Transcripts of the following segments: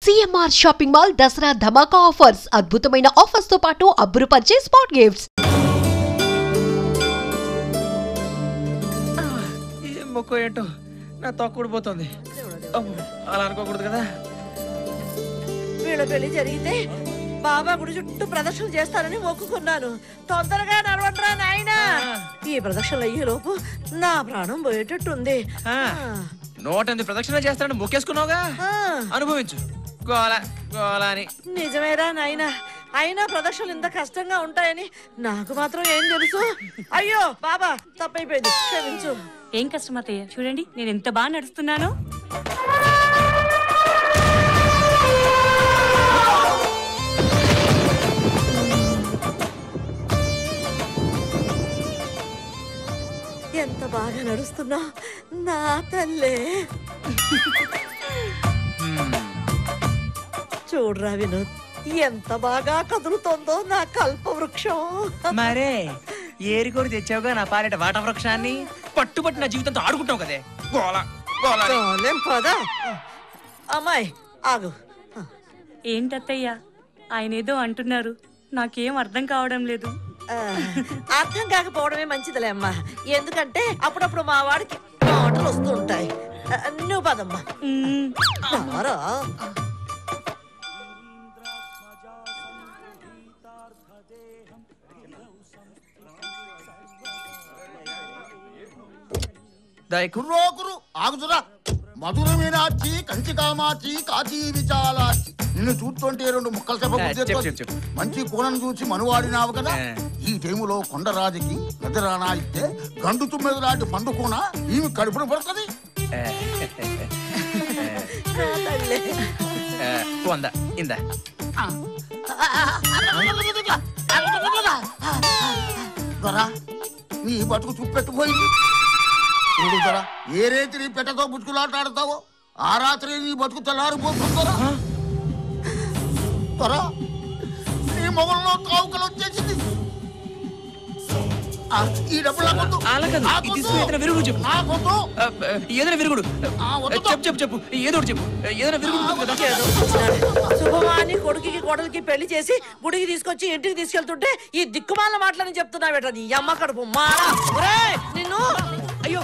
CMR shopping mall Dasara ధమాకా offers. అద్భుతమైన offers తో పాటు అబ్బురుపరిచే స్పాట్ గిఫ్ట్స్. మొక్క ఏంటో నా తొక్కుడిపోతుంది. అలా అనుకోకూడదు కదా. వీళ్ళ పెళ్లి జరిగితే బాబా గుడి చుట్టూ ప్రదక్షిణలు చేస్తానని మొక్కుకున్నాను. తొందరగా నడవండ్రా నాయనా. ఈ ప్రదక్షిణలు అయ్యే లోపు నా ప్రాణం పోయేటట్టుంది. 108 ప్రదక్షిణ చేస్తానని మొక్కేసుకున్నావుగా, అనుభవించు. గోల గోల అని. నిజమేరా నాయనా. అయినా ప్రదక్షిణలు ఇంత కష్టంగా ఉంటాయని నాకు మాత్రం ఏం తెలుసు. అయ్యో బాబా, తప్పైపోయింది, క్షమించు. ఏం కష్టం అత్తయ్య, చూడండి నేను ఎంత బాగా నడుస్తున్నాను. ఎంత బాగా నడుస్తున్నా నా తల్లే. చూడరా వినోద్, ఎంత బాగా కదులుతోందో నా కల్పవృక్షం. మరే ఏరికోడి తెచ్చావుగా నా పాలిట వాట వృక్షాన్ని. పట్టుబట్టి నా జీవితంతో ఆడుకుంటావు కదే. గోల గోల. పద అమ్మాయి, ఆగు. ఏంటత్తయ్య ఆయన ఏదో అంటున్నారు, నాకేం అర్థం కావడం లేదు. అర్థం కాకపోవడమే మంచిదిలే అమ్మా. ఎందుకంటే అప్పుడప్పుడు మా వాడికి మాటలు వస్తూ ఉంటాయి. నువ్వు పదమ్మా. ఆగుతురా. మధుర మీనాచి, కంచి కామాచి, కాచి విచాలాచి. నిన్ను చూస్తుంటే 2 ముక్కలు చెప్ప. మంచి కోణను చూసి మనువాడినావు కదా. ఈ టైములో కొండరాజుకి ఎదురానా ఇస్తే గండు తుమ్మెద లాంటి పండు కూన ఈమె కడుపున పడుతుంది. నీ బతుకు చూపెట్టుపోయింది. ఏ రేతి నీ పెట్టతో బుచ్చుకులాటాడతావో ఆ రాత్రి నీ బతుకు తెల్లారిపోతుందరా. నీ మొగల్లో తావుకలు వచ్చేసింది. ఈ డబ్బులు శుభమాని కొడుకుకి కోడలికి పెళ్లి చేసి గుడికి తీసుకొచ్చి ఇంటికి తీసుకెళ్తుంటే ఈ దిక్కుమాల మాటలని చెప్తున్నావేట నీ అమ్మ కడుపు మారా. నిన్ను అయ్యో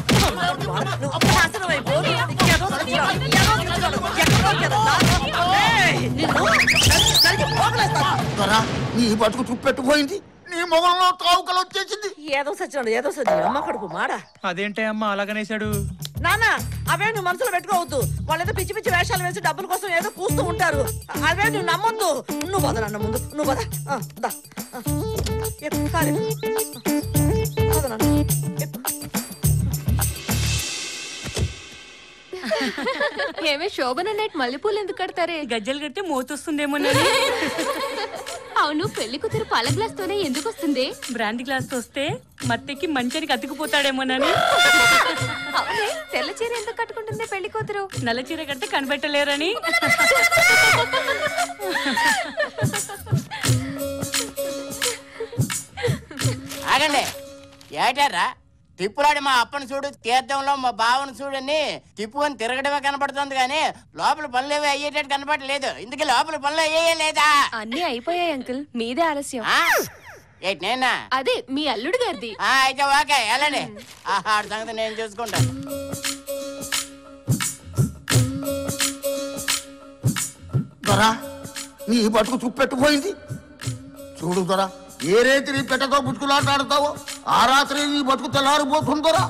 నీ బతుకు చూపెట్టుపోయింది. నీ మొగల్లో తావుకలు వచ్చేసింది. ఏదో సచ్చినాడు, ఏదో సచ్చి అమ్మ కడుపు మాడా. అదేంటే అమ్మ అలాగనేసాడు. నాన్న, అవే నువ్వు మనసులో పెట్టుకోవద్దు. వాళ్ళేదో పిచ్చి పిచ్చి వేషాలు వేసి డబ్బుల కోసం ఏదో కూస్తూ ఉంటారు. అవే నువ్వు నమ్మొద్దు. నువ్వు పద నాన్న, ముందు నువ్వు పద. ఏమే శోభన నైట్ మల్లెపూలు ఎందుకు కడతారే? గజ్జలు కడితే మోతొస్తుందేమో. అవును, పెళ్లి కూతురు పాల గ్లాస్ తోనే ఎందుకు వస్తుంది? బ్రాంతి గ్లాస్ తో వస్తే మత్తెక్కి మంచానికి అతుకుపోతాడేమోనని. అవునే, తెల్ల చీర ఎందుకు కట్టుకుంటుంది పెళ్లి కూతురు? నల్ల చీర కడితే కనిపెట్టలేరని. ఆగండి, ఏటారా తిప్పులాడి మా అప్పని చూడు, తీర్థంలో మా బావను చూడని తిప్పుకొని తిరగడమే కనపడుతుంది కానీ లోపల పనులు ఏవి అయ్యేటట్టు కనపడలేదు. ఇందుకే లోపల పనులు అయ్యే లేదా? అన్ని అయిపోయాయి అంకుల్, మీదే ఆలస్యం. నేనా? అదే మీ అల్లుడు గారిది. అయితే ఓకే, వెళ్ళండి. ఆడ సంగతి నేను చూసుకుంటాను. నీ బతుకు చూపెట్టుపోయింది. చూడు దొరా, ఏ రేతి నీ పెట్టతో బుచ్చుకులాటాడతావో ఆ రాత్రి నీ బతుకు తెల్లారిపోతుందరా.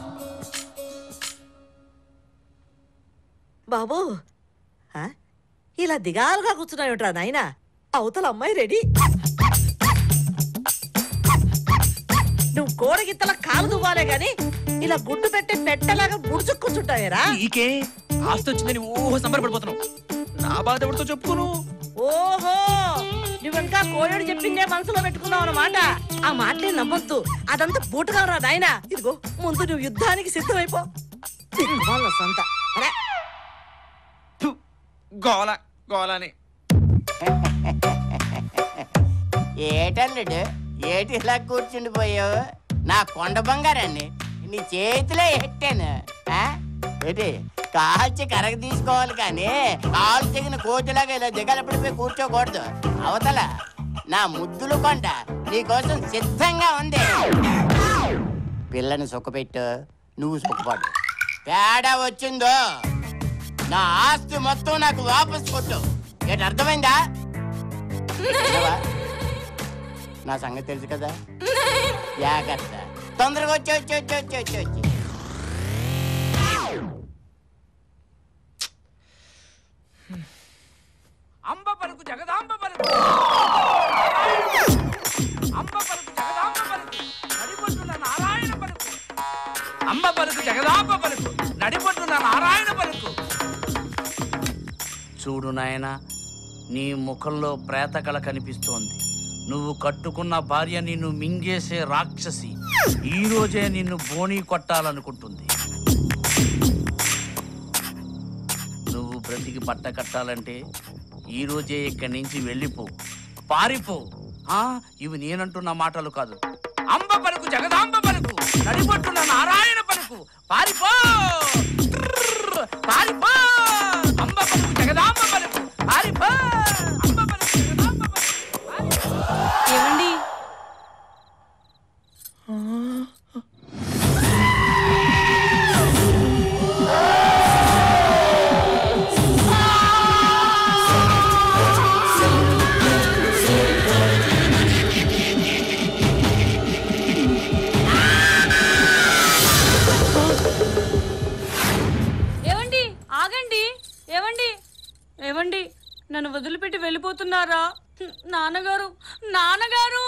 బాబు, ఇలా దిగాలుగా కూర్చున్నావుట్రా నాయనా. అవతల అమ్మాయి రెడీ. నువ్వు కోడగిత్తల కాలు దువ్వాలే గాని ఇలా గుడ్డు పెట్టి పెట్టలాగా ముడుచు కూర్చుంటావేరా. నీకే ఆస్తి వచ్చిందని ఓహో సంబరపడిపోతున్నావు. నా బాధ ఎవరితో చెప్పుకోను. ఓహో, నువ్వింకా కోయోడు చెప్పిందే మనసులో పెట్టుకున్నావు అన్నమాట. ఆ మాటలే నమ్మొద్దు, అదంతా బూటుగా రా నాయనా. ఇదిగో ముందు నువ్వు యుద్ధానికి సిద్ధమైపో. సంత గోల గోలని. ఏటల్లుడు, ఏటి ఇలా కూర్చుండిపోయావు? నా కొండ బంగారాన్ని నీ చేతిలో ఎట్టాను. ఏంటి కాల్చి కరగ తీసుకోవాలి కానీ కాలు తెగిన కోతిలాగా ఇలా దిగలపడిపోయి కూర్చోకూడదు. అవతల నా ముద్దులు కొండ నీకోసం సిద్ధంగా ఉంది. పిల్లని సుఖపెట్టు, నువ్వు సుఖపడు. తేడా వచ్చిందో నా ఆస్తి మొత్తం నాకు వాపస్ కొట్టు. ఏంటి అర్థమైందా? నా సంగతి తెలుసు కదా, జాగ్రత్త. తొందరగా వచ్చి అంబ పలుకు జగదాంబ పలుకు, అంబ పలుకు జగదాంబ పలుకు, నడిపొట్టున నారాయణ పలుకు. అంబ పలుకు జగదాంబ పలుకు, నడిపొట్టున నారాయణ పలుకు. చూడు నాయనా, నీ ముఖంలో ప్రేతకళ కనిపిస్తోంది. నువ్వు కట్టుకున్న భార్య నిన్ను మింగేసే రాక్షసి ఈ రోజే నిన్ను బోణీ కొట్టాలనుకుంటుంది. నువ్వు బ్రతికి బట్ట కట్టాలంటే ఈ రోజే ఇక్కడి నుంచి వెళ్ళిపో, పారిపో. ఇవి నేనంటున్న మాటలు కాదు. అంబ పలుకు జగదాంబ పలుకు, నడిపొట్టున నారాయణ పలుకు, పారిపో పారిపో. అంబ పలుకు జగదాంబ పలుకు, పారిపో. అంబ పలుకు జగదాంబ పలుకు. ఏమండి? ఏవండి, నన్ను వదిలిపెట్టి వెళ్ళిపోతున్నారా? నాన్నగారు నాన్నగారు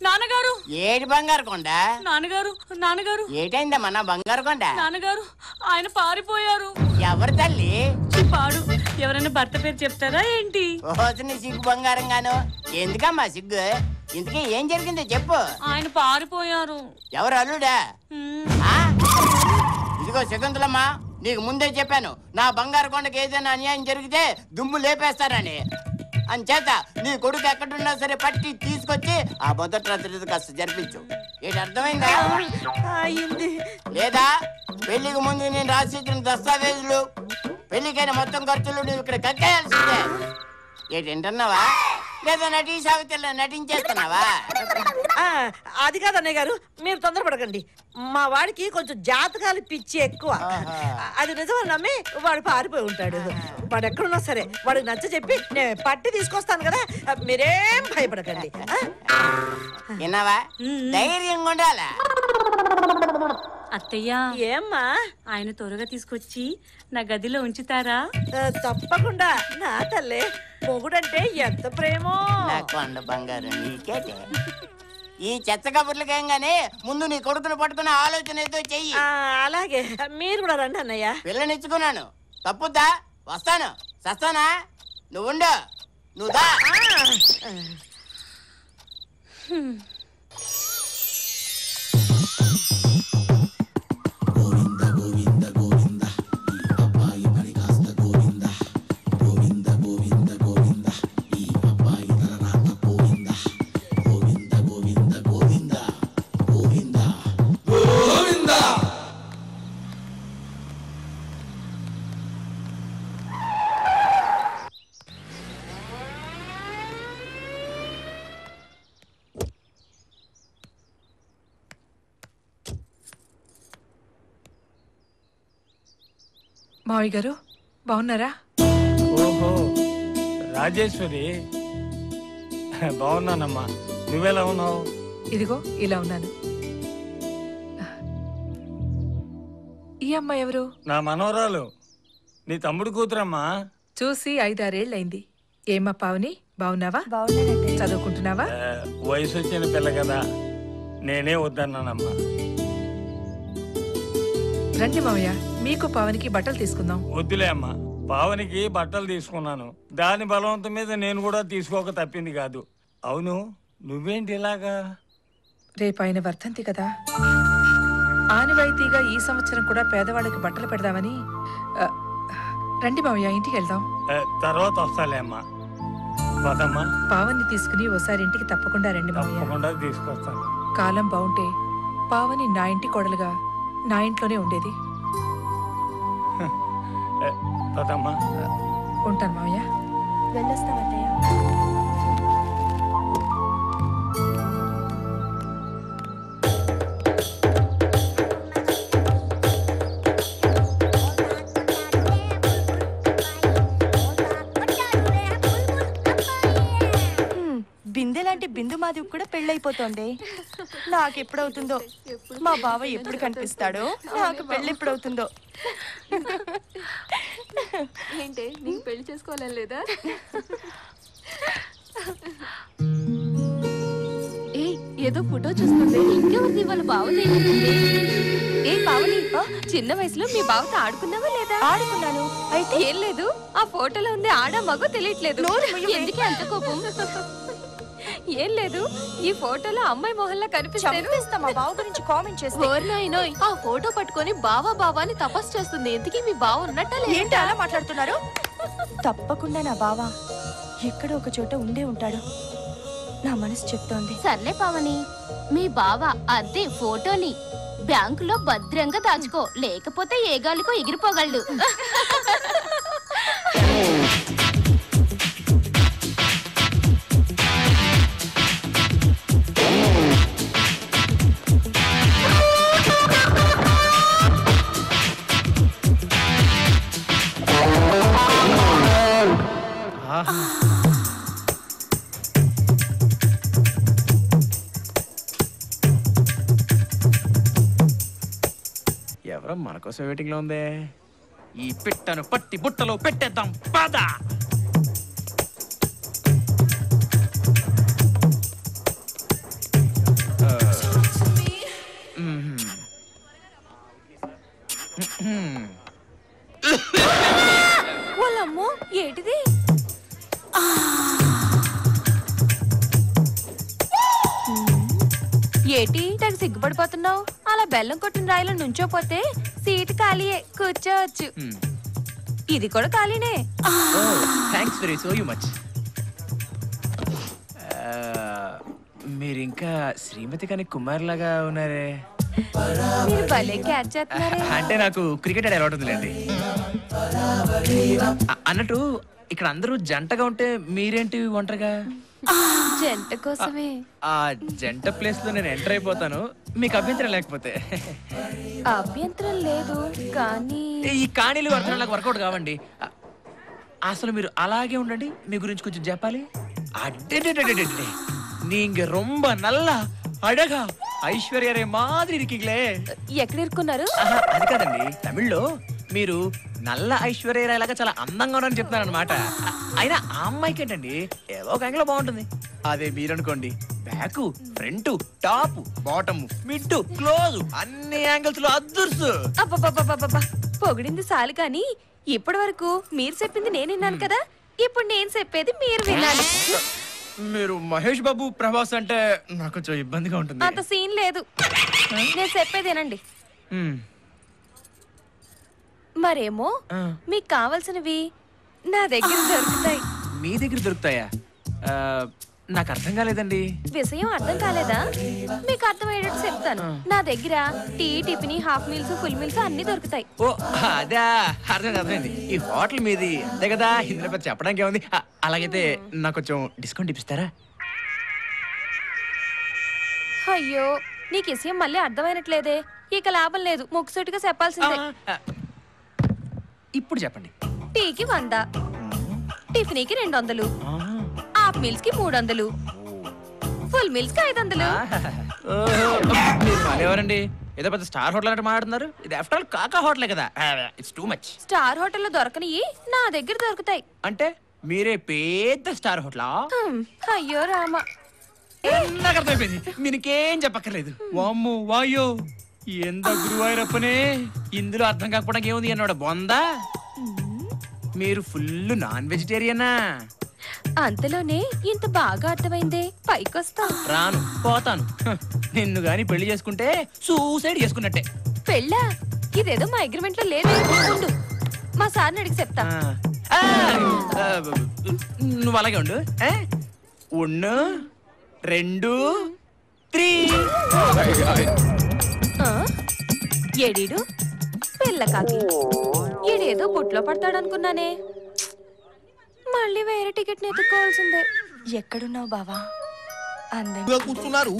నాన్నగారు. ఏడు బంగారు కొండ? నాన్నగారు నాన్నగారు. ఏటైందమ్మా నా బంగారు కొండ? నాన్నగారు ఆయన పారిపోయారు. ఎవరు తల్లి? పాడు. ఎవరైనా భర్త పేరు చెప్తారా ఏంటి? ఓసిని సిగ్గు బంగారం గాను. ఎందుకమ్మా సిగ్గు? ఇంతకీ ఏం జరిగిందో చెప్పు. ఆయన పారిపోయారు. ఎవరు అల్లుడా? ఇదిగో శకుంతలమ్మా, నీకు ముందే చెప్పాను నా బంగారు కొండకి ఏదైనా అన్యాయం జరిగితే దుమ్ము లేపేస్తారని. అంచేత నీ కొడుకు ఎక్కడున్నా సరే పట్టి తీసుకొచ్చి ఆ మొదటి రాత్రి కాస్త జరిపించు. ఏంటి అర్థమైందా? లేదా పెళ్లికి ముందు నేను రాసిచ్చిన దస్తావేజులు, పెళ్లికైన మొత్తం ఖర్చులు నువ్వు ఇక్కడ కక్కేయాల్సిందే. ఏంటంటున్నావా? లేదా నటి సావిత్రిలో నటించేస్తున్నావా? అది కాదు అన్నయ్య గారు, మీరు తొందరపడకండి. మా వాడికి కొంచెం జాతకాలు పిచ్చి ఎక్కువ. అది నిజమని నమ్మి వాడు పారిపోయి ఉంటాడు. వాడు ఎక్కడున్నా సరే వాడికి నచ్చ చెప్పి నేను పట్టి తీసుకొస్తాను కదా, మీరేం భయపడకండి. విన్నావా? ధైర్యంగా ఉండాలా? అత్తయ్య, ఏమ్మా? ఆయన త్వరగా తీసుకొచ్చి నా గదిలో ఉంచుతారా? తప్పకుండా నా తల్లే. మొగుడంటే ఎంత ప్రేమో. నా కొండ బంగారం నీకేటే. ఈ చెత్త కబుర్లకేం గానీ ముందు నీ కొడుకును పట్టుకునే ఆలోచన ఏదో చెయ్యి. అలాగే, మీరు కూడా రండి అన్నయ్య. పిల్లనిచ్చుకున్నాను, తప్పుద్దా? వస్తాను. సస్తానా? నువ్వుండు, నువ్వు దా. మావయ్య గారు బాగున్నారా? ఓహో రాజేశ్వరి, బాగున్నానమ్మా. నువ్వెలా ఉన్నావు? ఇదిగో ఇలా ఉన్నాను. ఈ అమ్మాయి ఎవరు? నా మనవరాలు, నీ తమ్ముడు కూతురమ్మా. చూసి 5-6 ఏళ్ళైంది. ఏమ్మా పావని, బాగున్నావా? చదువుకుంటున్నావా? వయసు వచ్చిన పిల్ల కదా, నేనే వద్దన్నానమ్మా. రండి మావయ్య, మీకు పావనికి బట్టలు తీసుకుందాం. వద్దులే అమ్మా, పావనికి బట్టలు తీసుకున్నాను. దాని బలవంతం మీద నేను కూడా తీసుకోక తప్పింది కాదు. అవును, నువ్వేంటి ఇలాగా? రేపు ఆయన వర్ధంతి కదా, ఆనవాయితీగా ఈ సంవత్సరం కూడా పేదవాళ్ళకి బట్టలు పెడదామని. రండి మావయ్య, ఇంటికి వెళ్దాం. తర్వాత వస్తాలే అమ్మా. పదమ్మా. పావని తీసుకుని ఓసారి ఇంటికి తప్పకుండా రండి మావయ్య. తప్పకుండా తీసుకొస్తాను. కాలం బాగుంటే పావని నా ఇంటి కోడలుగా నా ఇంట్లోనే ఉండేది. పదమ్మా. ఉంటాను మావయ్య. వెళ్ళొస్తాం అత్తయ్య. బిందెలాంటి బిందు మాధవి కూడా పెళ్ళైపోతోంది. నాకు ఎప్పుడవుతుందో, మా బావ ఎప్పుడు కనిపిస్తాడో, నాకు పెళ్ళి ఎప్పుడవుతుందో. ఏంటే నీకు పెళ్లి చేసుకోవాలని లేదా? ఏ ఏదో ఫోటో చూస్తుంటే ఇంకెవరిది వాళ్ళ బావది? ఏ పావని, చిన్న వయసులో మీ బావతో ఆడుకున్నావా లేదా? ఆడుకున్నాను. అయితే ఏం లేదు, ఆ ఫోటోలో ఉంది ఆడా మగో తెలియట్లేదు. ఎందుకే అంత కోపం? ఏం లేదు, ఈ ఫోటోలో అమ్మాయి మొహల్లా కనిపిస్తా. మా బావ గురించి కామెంట్ చేస్తే ఆ ఫోటో పట్టుకొని బావా బావా అని తపస్సు చేస్తుంది. ఎందుకీ మీ బావ ఉన్నట్ట? ఏంటి అలా మాట్లాడుతున్నారు? తప్పకుండా నా బావ ఎక్కడో ఒక చోట ఉండే ఉంటాడు, నా మనసు చెప్తోంది. సర్లే పావని, మీ బావ అదే ఫోటోని బ్యాంకులో భద్రంగా దాచుకో, లేకపోతే ఏ గాలికో ఎగిరిపోగలడు. ఎవరో మన కోసం వెయిటింగ్ లో ఉంది. ఈ పిట్టను పట్టి బుట్టలో పెట్టేద్దాం పద. వాళ్ళమ్మో ఏంటిది? ఏటి తెగ సిగ్గుపడిపోతున్నావు? అలా బెల్లం కొట్టిన రాయిలో నుంచోపోతే సీటు ఖాళీయే, కూర్చోవచ్చు. ఇది కూడా ఖాళీనే. Thanks very so you much. మీరు ఇంకా శ్రీమతి కానీ కుమార్ లాగా ఉన్నారే. మీరు భలే క్యాచ్ చేస్తున్నారే. అంటే నాకు క్రికెట్ ఆడే అలవాటు ఉందిలేండి. అన్నట్టు ఇక్కడ అందరూ జంటగా ఉంటే మీరేంటి ఒంటరిగా? జంట కోసమే. ఆ జంట ప్లేస్ లో నేను ఎంటర్ అయిపోతాను, మీకు అభ్యంతరం లేకపోతే. అభ్యంతరం లేదు, కానీ ఈ కాణీలు అర్థం నాకు వర్కౌట్ కావండి. అసలు మీరు అలాగే ఉండండి, మీ గురించి కొంచెం చెప్పాలి. అడ్డే நீங்க ரொம்ப நல்லா అడగా ఐశ్వర్యరే మాదిరి ఇరికిగ్లే. ఎక్కడ ఇరుక్కున్నారు? అది కాదండి, తమిళ్లో మీరు నల్ల ఐశ్వర్యరాయ్ లాగా చాలా అందంగా ఉన్నారని చెప్తున్నారు అనమాట. అయినా ఆ అమ్మాయికి ఏంటండి ఏదో ఒక యాంగిల్ బాగుంటుంది. అదే మీరనుకోండి, back front top bottom mid close అన్ని యాంగిల్స్ లో అద్దుర్సు. అబ్బబ్బబ్బబ్బబ్బా, పొగిడింది చాలు కానీ ఇప్పటి వరకు మీరు చెప్పింది నేను విన్నాను కదా, ఇప్పుడు నేను చెప్పేది మీరు వినాలి. మీరు మహేష్ బాబు ప్రభాస్ అంటే నాకు కొంచెం ఇబ్బందిగా ఉంటుంది. అంత సీన్ లేదు, నేను చెప్పేదేనండి. మరేమో మీకు కావాల్సినవి నా దగ్గర దొరుకుతాయి. మీ దగ్గర దొరుకుతాయా? నాకు అర్థం కాలేదండి. విషయం అర్థం కాలేదా? మీకు అర్థమయ్యేటట్టు చెప్తాను. నా దగ్గర tea, tiffin, half meals, full meals అన్ని దొరుకుతాయి. ఓ అదా, అర్థమైంది. ఈ హోటల్ మీది అంతే కదా, ఇందులో పెద్ద చెప్పడానికి ఏముంది. అలాగైతే నాకు కొంచెం డిస్కౌంట్ ఇప్పిస్తారా? అయ్యో, నీకు విషయం మళ్ళీ అర్థమైనట్లేదే. ఇక లాభం లేదు, ముక్కుసూటిగా చెప్పాల్సిందే. ఇప్పుడు చెప్పండి. టీకి 100, టిఫిన్కి 200, హాఫ్ మీల్స్ కి 300, ఫుల్ మీల్స్ కి 500. ఎవరండి ఏదో పెద్ద స్టార్ హోటల్ అంటే మాట్లాడుతున్నారు? ఇది ఆఫ్టర్ ఆల్ కాకా హోటలే కదా, ఇట్స్ టూ మచ్. స్టార్ హోటల్లో దొరకనివి నా దగ్గర దొరుకుతాయి. అంటే మీరే పెద్ద స్టార్ హోటలా? అయ్యో రామ, నాకు అర్థమైపోయింది, మీకేం చెప్పక్కర్లేదు. వామ్మో వాయో, ఎంత గురువాయూరప్పనే, ఇందులో అర్థం కాకపోవడానికి ఏముంది అన్నాడు బొందా. మీరు ఫుల్ నాన్ వెజిటేరియనా? అంతలోనే ఇంత బాగా అర్థమైందే, పైకొస్తా. రాను, పోతాను. నిన్ను గాని పెళ్లి చేసుకుంటే సూసైడ్ చేసుకున్నట్టే. పెళ్ళా? ఇదేదో మా అగ్రిమెంట్ లో లేదు. ఉండు, మా సార్ని అడిగి చెప్తా. నువ్వు అలాగే ఉండు. 1 2 3. ఏడీడు పిల్ల కాకి. ఈడేదో బుట్లో పడతాడనుకున్నానే. మళ్ళీ వేరే టికెట్ ఎత్తుకోవాల్సిందే. ఎక్కడున్నావు బావా? అందంగా కూర్చున్నారు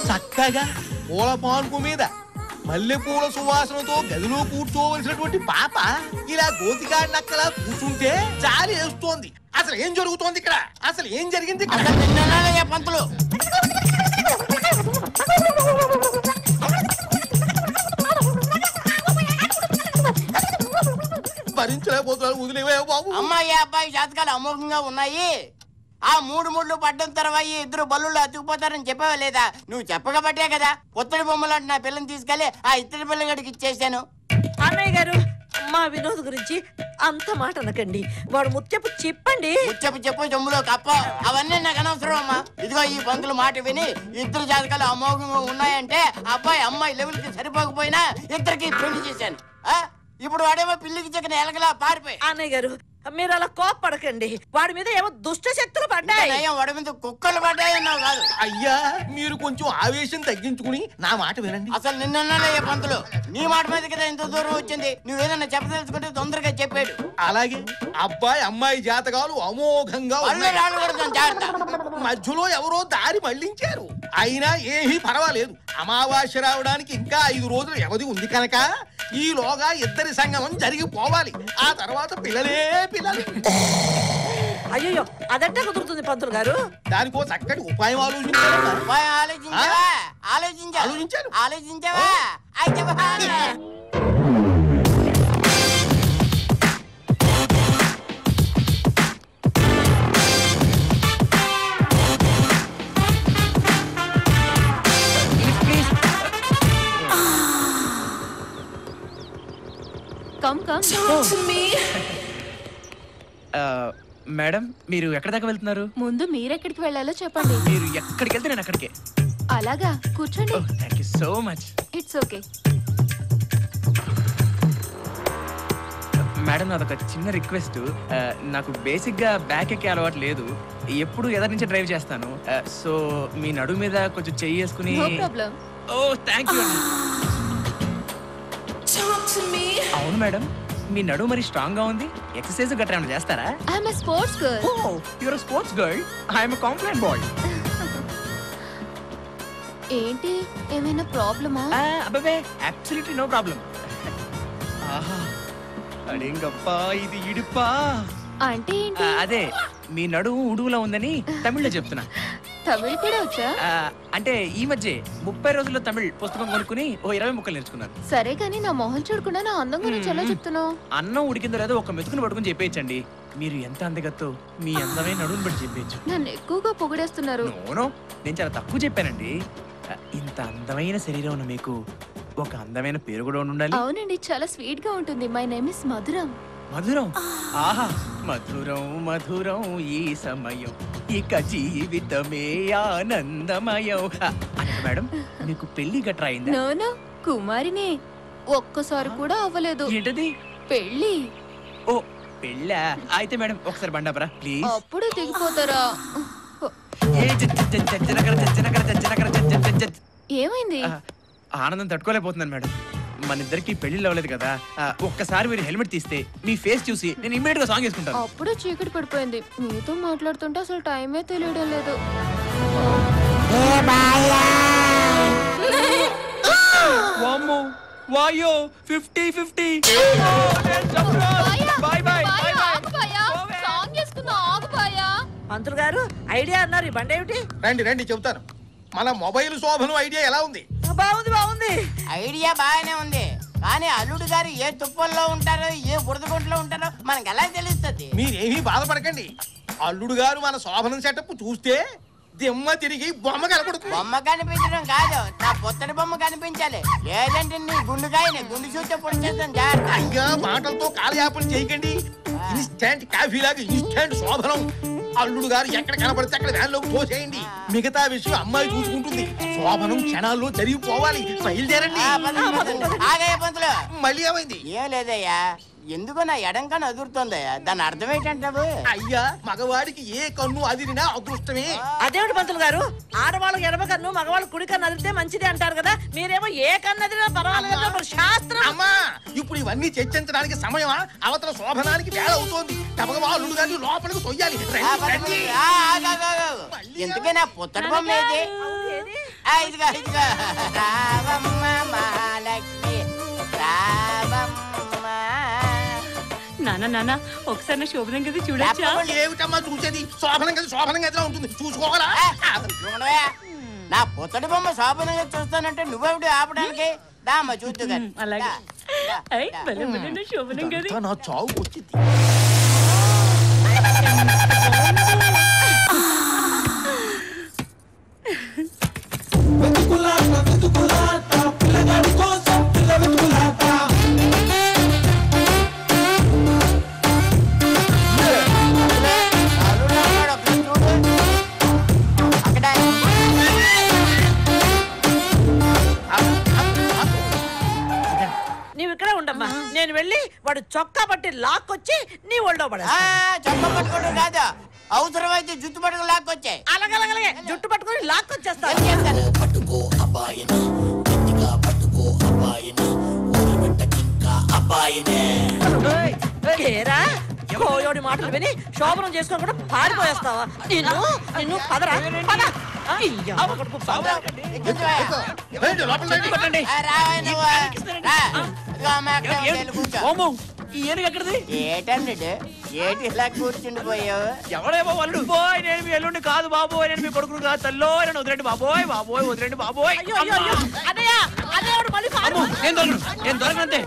చక్కగా పూల పాన్పు మీద మల్లెపూల సువాసనతో గదిలో కూర్చోవలసినటువంటి పాప ఇలా గోతికాడి నక్కలా కూర్చుంటే జాలి వేస్తోంది. అసలు ఏం జరుగుతోంది ఇక్కడ? అసలు ఏం జరిగింది పంతులు? భరించలేకపోతున్నాను, వదిలేవే బాబు. అమ్మాయి అబ్బాయి జాతకాలు అమోఘంగా ఉన్నాయి. ఆ 3 ముళ్ళు పడ్డం తర్వాత ఇద్దరు బల్లుళ్ళు అతుకుపోతారని చెప్పావా లేదా? నువ్వు చెప్పకబట్టే కదా పుత్తడి బొమ్మలాంటి నా పిల్లని తీసుకెళ్లి ఆ ఇద్దరు పిల్లగడికి ఇచ్చేసాను. అన్నయ్య గారు, మా వినోద్ గురించి అంత మాట అనకండి. వాడు ముత్యపు చెప్పండి. ముత్యపు చెప్పు జమ్ములో కప్ప అవన్నీ నాకు అనవసరం అమ్మా. ఇదిగో ఈ పంతులు మాట విని ఇద్దరు జాతకాలు అమోఘంగా ఉన్నాయంటే అబ్బాయి అమ్మాయి లెవెల్ కి సరిపోకపోయినా ఇద్దరికి పెళ్లి చేశాను. ఇప్పుడు వాడేమో పిల్లికి చెక్కిన ఎలకలా పారిపోయి. అన్నయ్య గారు, మీరు అలా కోప్పడకండి. వాడి మీద ఏమో దుష్ట శక్తులు పడ్డాయి. వాడి మీద కుక్కలు పడ్డాయన్నావు కాదు. అయ్యా, మీరు కొంచెం ఆవేశం తగ్గించుకుని నా మాట వినండి. అసలు నిన్నయ్యే పంతులు నీ మాట మీద కదా ఇంత దూరం వచ్చింది. నువ్వేదన్నా చెప్పదలుచుకుంటే తొందరగా చెప్పాడు. అలాగే అబ్బాయి అమ్మాయి జాతకాలు అమోఘంగా మధ్యలో ఎవరో దారి మళ్లించారు. అయినా ఏమీ పర్వాలేదు. అమావాస్య రావడానికి ఇంకా 5 రోజులు వ్యవధి ఉంది కనుక ఈలోగా ఇద్దరి సంగమం జరిగిపోవాలి. ఆ తర్వాత పిల్లలే పిల్లలు. అయ్యో, అదంటే కుదురుతుంది పంతులు గారు. దానికో చక్కటి ఉపాయం ఆలోచించారు. ఆలోచించావా? మేడం, మీరు ఎక్కడ దాకా వెళ్తున్నారు? ముందు మీరెక్కడికి వెళ్ళాలో చెప్పండి. మీరు ఎక్కడికి వెళ్తే నేను అక్కడికే. అలాగా, కూర్చోండి. Thank you so much. It's okay. Madam, నాదొక చిన్న రిక్వెస్ట్. నాకు బేసిక్ గా బ్యాక్ ఎక్కే అలవాటు లేదు. ఎప్పుడు ఎదరి నుంచి డ్రైవ్ చేస్తాను. సో మీ నడుము మీద కొంచెం చెయ్యి వేసుకుని. No problem. ఓ థ్యాంక్ యూ. అవును మేడం, మీ నడుము మరి స్ట్రాంగ్ గా ఉంది. ఎక్సర్సైజ్ గట్రా ఏమైనా చేస్తారా? I'm a sports girl. Oh, you're a sports girl. I'm a complaint boy. ఏంటి, ఏమైనా ప్రాబ్లమా? అబ్బే, అబ్సల్యూట్లీ నో ప్రాబ్లం. ఆహా, అడేంగప్పా, ఇది ఇడుపా. అంటే ఏంటి? అదే, మీ నడుము ఉడువులా ఉందని తమిళ్లో చెప్తున్నా. తమిళ్ కూడా వచ్చా? అంటే ఈ మధ్య 30 రోజుల్లో తమిళ్ పుస్తకం కొనుక్కుని ఓ 20 ముక్కలు నేర్చుకున్నాను. సరే కానీ నా మొహం చూడకుండా నా అందం గురించి ఎలా చెప్తున్నావు? అన్నం ఉడికిందో లేదో ఒక మెతుకుని పట్టుకుని చెప్పేయచ్చండి. మీరు ఎంత అందగత్తో మీ అందమైన నడుముని బట్టి చెప్పేయచ్చు. నన్ను ఎక్కువగా పొగిడేస్తున్నారు. నోనో, నేను చాలా తక్కువ చెప్పానండి. ఇంత అందమైన శరీరం ఉన్న మీకు ఒక అందమైన పేరు కూడా ఉండాలి. అవునండి, చాలా స్వీట్ గా ఉంటుంది. మై నేమ్ ఇస్ మధురం. మధురం? ఆహా, మధురం మధురం ఈ సమయం, ఇక జీవితమే ఆనందమయం. అంటే మేడం, మీకు పెళ్లి గట్రా అయిందా? నోనో, కుమారినే. ఒక్కసారి కూడా అవ్వలేదు. ఏంటది? పెళ్లి. ఓ, పెళ్ళా? అయితే మేడం ఒకసారి బండాపరా ప్లీజ్. అప్పుడు దిగిపోతారా? ఏమైంది? ఆనందం తట్టుకోలేకపోతున్నాను మేడం. మన ఇద్దరికి పెళ్లిళ్ళు అవ్వలేదు కదా. ఒక్కసారి మీరు హెల్మెట్ తీస్తే మీ ఫేస్ చూసి నేను ఇమ్మీడియట్ గా సాంగ్ వేసుకుంటాను. అప్పుడే చీకటి పడిపోయింది. మీతో మాట్లాడుతుంటే అసలు టైమే తెలియడం లేదు. వామ్మో, వాయో, 50-50. పంతులు గారు, ఐడియా అన్నారు. ఈ బండి ఏమిటి? రండి రండి చెబుతాను. మన మొబైల్ శోభను ఐడియా ఎలా ఉంది? బాగుంది. ఐడియా బాగానే ఉంది, కానీ అల్లుడు గారు ఏ తుప్పల్లో ఉంటారో ఏ బురదగుంట్లో ఉంటారో మనకు ఎలా తెలుస్తుంది? మీరేమీ బాధపడకండి. అల్లుడు గారు మన శోభనం సెటప్ చూస్తే దిమ్మ తిరిగి బొమ్మ కనపడుతుంది. బొమ్మ కనిపించడం కాదు, నా పొత్తడి బొమ్మ కనిపించాలి. లేదంటే నీ గుండుకాయని గుండు చూస్తే పొడి చేస్తాను జాగ్రత్త. అయ్యా, మాటలతో కాలయాపన చేయకండి. ఇన్స్టెంట్ కాఫీ లాగా ఇన్స్టెంట్ శోభనం. అల్లుడు గారు ఎక్కడ కనపడితే అక్కడ వ్యాన్లోకి తోసేయండి. మిగతా విషయం అమ్మాయి చూసుకుంటుంది. శోభనం క్షణాల్లో జరిగిపోవాలి. బయలుదేరండి. ఆగయ్య పంతులు. మళ్ళీ ఏమైంది? ఏం లేదయ్యా, ఎందుకో నా ఎడంకన్ను అదురుతుంది. దాని అర్థం ఏంటంటావు? అయ్యా మగవాడికి ఏ కన్ను అదిరినా అదృష్టమే. అదేమిటి పంతులు గారు, ఆడవాళ్ళకి ఎడమ కన్ను మగవాళ్ళకి కుడి కన్ను అదిరితే మంచిది అంటారు కదా, మీరేమో ఏ కన్ను అదిరినా పర్వాలేదు శాస్త్రం. అమ్మా ఇప్పుడు ఇవన్నీ చర్చించడానికి సమయమా? అవతల శోభనానికి వేళ అవుతోంది. తమగవాళ్ళు గాని లోపలికి తొయ్యాలి. ఎందుకే నా పుత్తడి బొమ్మ ఏది? ఇదిగా ఇదిగా రావమ్మ మహాలక్ష్మి రావమ్మ. నాన్న ఒకసారి శోభనం గది చూడొచ్చా? ఏమిటమ్మా చూసేది? శోభనం గది శోభనం గదిలా ఉంటుంది, చూసుకోవాలా? నా పుత్తడి బొమ్మ శోభనం గది చూస్తానంటే నువ్వెవడు ఆపడానికి? దామ్మ చూద్దు గాని. అలాగే శోభనం గది నా చావు వచ్చింది. నీవు ఇక్కడే ఉండమ్మా, నేను వెళ్ళి వాడు చొక్కా పట్టి లాక్కొచ్చి నీ ఒళ్ళో పడ. చొక్కా పట్టుకోవడం కాదు, అవసరమైతే జుట్టు పట్టుకుని లాక్కొచ్చాయి. అలాగే జుట్టు పట్టుకొని లాక్కొచ్చేస్తా. పట్టుకో అబ్బాయిని గట్టిగా పట్టుకో అబ్బాయిని ఊరబెట్టకింకా అబ్బాయినే. ఏరా కోయోడి మాటలు విని శోభనం చేసుకొని కూడా పారిపోయేస్తావా? నిన్ను పదరా పద. ఏటండి ఏటి ఇలా కూర్చుండిపోయావు? ఎవడేమో వాళ్ళు బాబోయ్ నేను మీ ఎల్లుండి కాదు బాబోయ్, నేను మీ కొడుకును కాదు తల్లో, నన్ను వదిలేండి బాబోయ్ బాబోయ్ వదిలేండి బాబోయ్. నేను దొరకనంతే.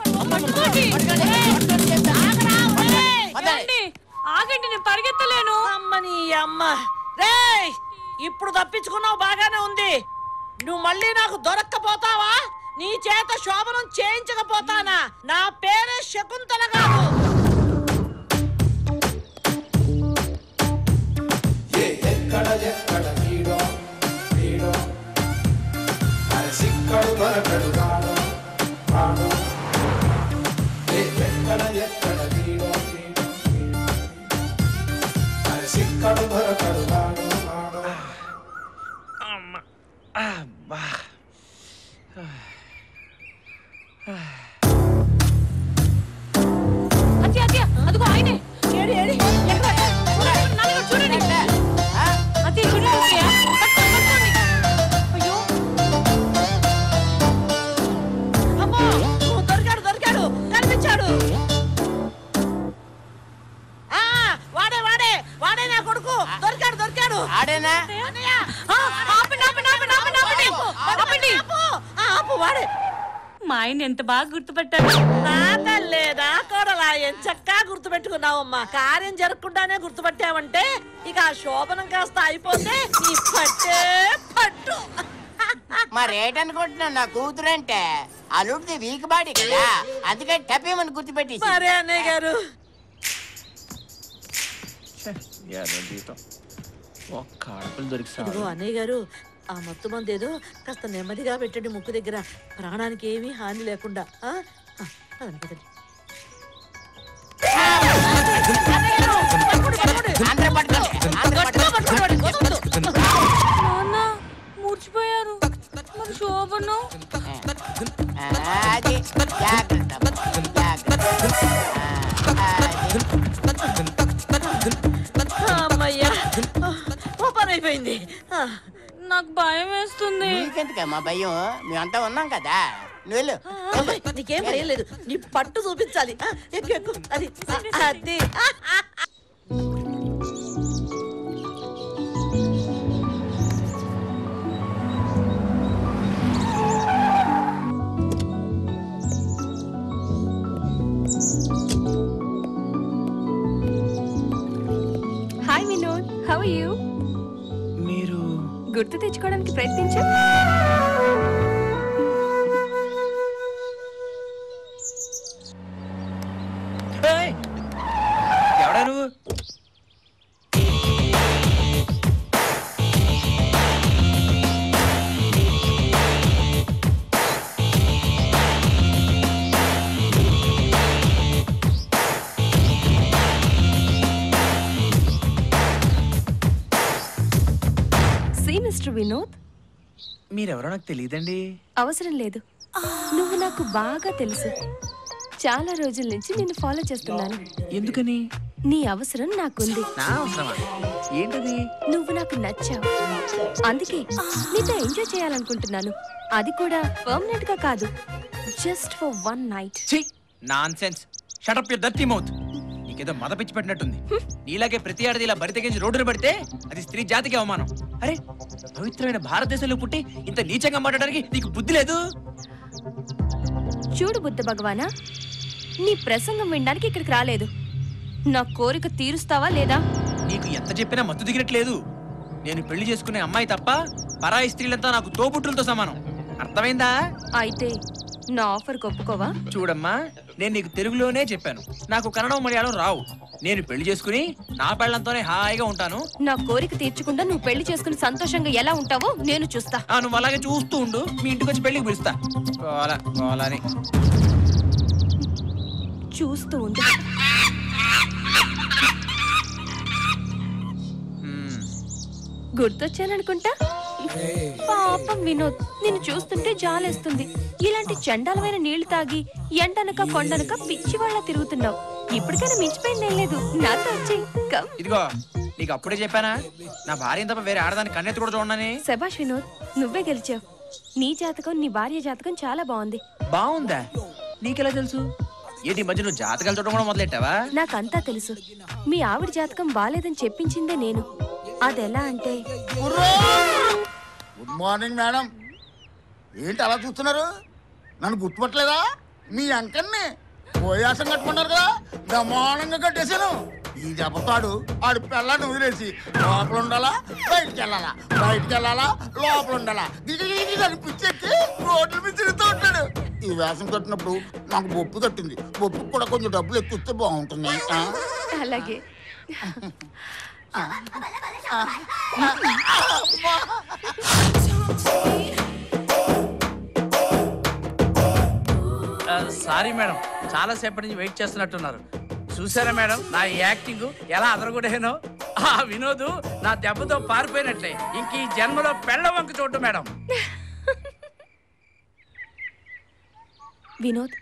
ఆగండి, నేను పరిగెత్తలేను. అమ్మని అమ్మ రేయ్, ఇప్పుడు తప్పించుకున్నావు బాగానే ఉంది. నువ్వు మళ్ళీ నాకు దొరక్కపోతావా? నీ చేత శోభనం చేయించకపోతానా? నా పేరే శకుంతల కాదు. అదిగో ఆయనే. చూడండి అమ్మో, దొరికాడు కనిపించాడు. వాడే నా కొడుకు. దొరికాడు. ఆడేనా? వాడే. మా ఆయన ఎంత బాగా గుర్తుపట్టాడు. లేదా కోడలా ఎంచక్కా గుర్తుపెట్టుకున్నావమ్మా. కార్యం జరగకుండానే గుర్తుపట్టావంటే ఇక ఆ శోభనం కాస్త అయిపోతే నీ పట్టే పట్టు. మరేటనుకుంటున్నావు? నా కూతురంటే అల్లుడిది వీక్ బాడీ కదా, అందుకే టపేమని గుర్తుపెట్టి. సరే అన్నయ్య గారు. ఇదిగో అన్నయ్య గారు, ఆ మొత్తం మంది ఏదో కాస్త నెమ్మదిగా పెట్టండి ముక్కు దగ్గర, ప్రాణానికి ఏమీ హాని లేకుండా. మూర్చిపోయారు. శోభను అమ్మయ్యా, ఓ పని అయిపోయింది. నాకు భయం వేస్తుంది. నీకెందుకమ్మా భయం? మేమంతా ఉన్నాం కదా, నువ్వు వెళ్ళు. నీకేం భయం లేదు, నీ పట్టు చూపించాలి. ఎక్కు అది అది. Hi Vinod, how are you? మీరు గుర్తు తెచ్చుకోవడానికి ప్రయత్నించు. ఎవడా నువ్వు? వినోద్? మీరెవరో నాకు తెలియదండి. అవసరం లేదు, నువ్వు నాకు బాగా తెలుసు. చాలా రోజుల నుంచి నిన్ను ఫాలో చేస్తున్నాను. ఎందుకని? నీ అవసరం నాకుంది. నా అవసరమా? ఏంటది? నువ్వు నాకు నచ్చావు, అందుకే నీతో ఎంజాయ్ చేయాలనుకుంటున్నాను. అది కూడా పర్మనెంట్ గా కాదు, just for one night. Nonsense. Shut up your dirty mouth. నీకేదో మద పిచ్చి పెట్టినట్టుంది. నీలాగే ప్రతి ఆడది ఇలా బరి తెగించి రోడ్డున పడితే అది స్త్రీ జాతికి అవమానం. అరే, పవిత్రమైన భారతదేశంలో పుట్టి ఇంత నీచంగా మాట్లాడడానికి నీకు బుద్ధి లేదు? చూడు బుద్ధ భగవానా, నీ ప్రసంగం వినడానికి ఇక్కడికి రాలేదు. నా కోరిక తీరుస్తావా లేదా? నీకు ఎంత చెప్పినా మత్తు దిగినట్లేదు. నేను పెళ్లి చేసుకునే అమ్మాయి తప్ప పరాయి స్త్రీలంతా నాకు తోబుట్టులతో సమానం. అర్థమైందా? అయితే నా ఆఫర్ ఒప్పుకోవా? చూడమ్మా, నేను నీకు తెలుగులోనే చెప్పాను, నాకు కన్నడం మలయాళం రావు. నేను పెళ్లి చేసుకుని నా పెళ్లంతోనే హాయిగా ఉంటాను. నా కోరిక తీర్చకుండా నువ్వు పెళ్లి చేసుకుని సంతోషంగా ఎలా ఉంటావో నేను చూస్తా. నువ్వు అలాగే చూస్తూ ఉండు, మీ ఇంటికి వచ్చి పెళ్లికి పిలుస్తా. చూస్తూ ఉండు. గుర్తొచ్చాననుకుంటా. పాపం వినోద్, నిన్ను చూస్తుంటే జాలేస్తుంది. ఇలాంటి చండాలమైన నీళ్లు తాగి ఎండనక కొండనక పిచ్చి వాళ్ళ తిరుగుతున్నావు. ఇప్పటికైనా మించిపోయిందేం లేదు, నాతో వచ్చి. ఇదిగో, నీకు అప్పుడే చెప్పానా నా భార్య తప్ప వేరే ఆడదాన్ని కన్నెత్తి కూడా చూడనని? శభాష్ వినోద్, నువ్వే గెలిచావు. నీ జాతకం, నీ భార్య జాతకం చాలా బాగుంది. బాగుందా? నీకెలా తెలుసు? ఏంటి మధ్య నువ్వు జాతకాలు చూడడం కూడా మొదలెట్టావా? నాకంతా తెలుసు. మీ ఆవిడ జాతకం బాలేదని చెప్పించిందే నేను. అదెలా అంటే, గుడ్ మార్నింగ్ మేడం. ఏంటి అలా చూస్తున్నారు? నన్ను గుర్తుపట్టలేదా? మీ అంకన్ని పోయాసం కట్టుకున్నారు కదా, బ్రహ్మాండంగా కట్టేశాను. ఈ దెబ్బతాడు ఆడి పిల్లని వదిలేసి లోపల ఉండాలా, బయటికి వెళ్ళాలా, బయటికి వెళ్ళాలా, లోపల ఉండాలా, దిగి పిచ్చెక్కి రోడ్ల మీద తిరుగుతూ ఉంటాడు. ఈ వేషం కట్టినప్పుడు నాకు బొప్పు తట్టింది. బొప్పుకు కూడా కొంచెం డబ్బులు ఎక్కువస్తే బాగుంటుంది. అలాగే. సారీ మేడం, చాలా సేపటి నుంచి వెయిట్ చేస్తున్నట్టున్నారు. చూసారా మేడం నా యాక్టింగ్ ఎలా అదరగొడేనో? ఆ వినోద్ నా దెబ్బతో పారిపోయినట్లే. ఇంక ఈ జన్మలో పెళ్ళ వంక చూడు మేడం. వినోద్,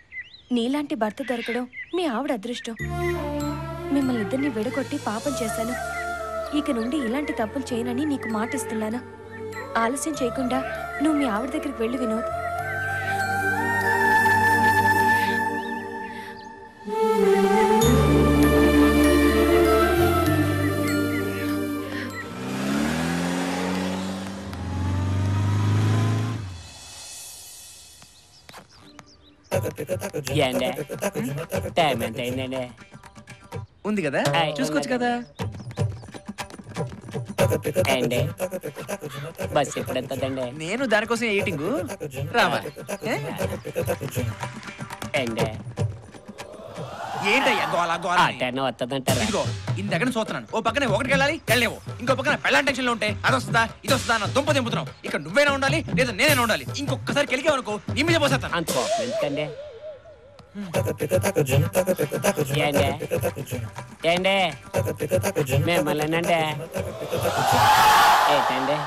నీలాంటి భర్త దొరకడం మీ ఆవిడ అదృష్టం. మిమ్మల్ని ఇద్దరిని విడగొట్టి పాపం చేశాను. ఇక నుండి ఇలాంటి తప్పులు చేయనని నీకు మాటిస్తున్నాను. ఆలస్యం చేయకుండా నువ్వు మీ ఆవిడ దగ్గరికి వెళ్ళు వినోద్. టైం ఎంత అయిందండి? ఉంది కదా, చూసుకోవచ్చు కదా. బస్ ఎప్పుడు ఎంతదండి? నేను దానికోసం ఎయిటింగ్ రావా? ఏంటయ్యా గోలా గోలా? వస్తుందంటారా? ఇదిగో ఇందక్కడ చూస్తున్నాను. ఓ పక్కనే ఒకటికి వెళ్ళాలి, వెళ్ళలేవు. ఇంకో పక్కన పెళ్ళాం టెన్షన్ లో ఉంటే అది వస్తుందా ఇది వస్తుందా నా దుంప దింపుతున్నావు. ఇక్కడ నువ్వైనా ఉండాలి లేదా నేనైనా ఉండాలి. ఇంకొకసారి కెలికేవనుకో నీ మీద పోసేస్తాను. అంత ఎందుకండి? ఏండే మిమ్మల్ని ఏంటండి?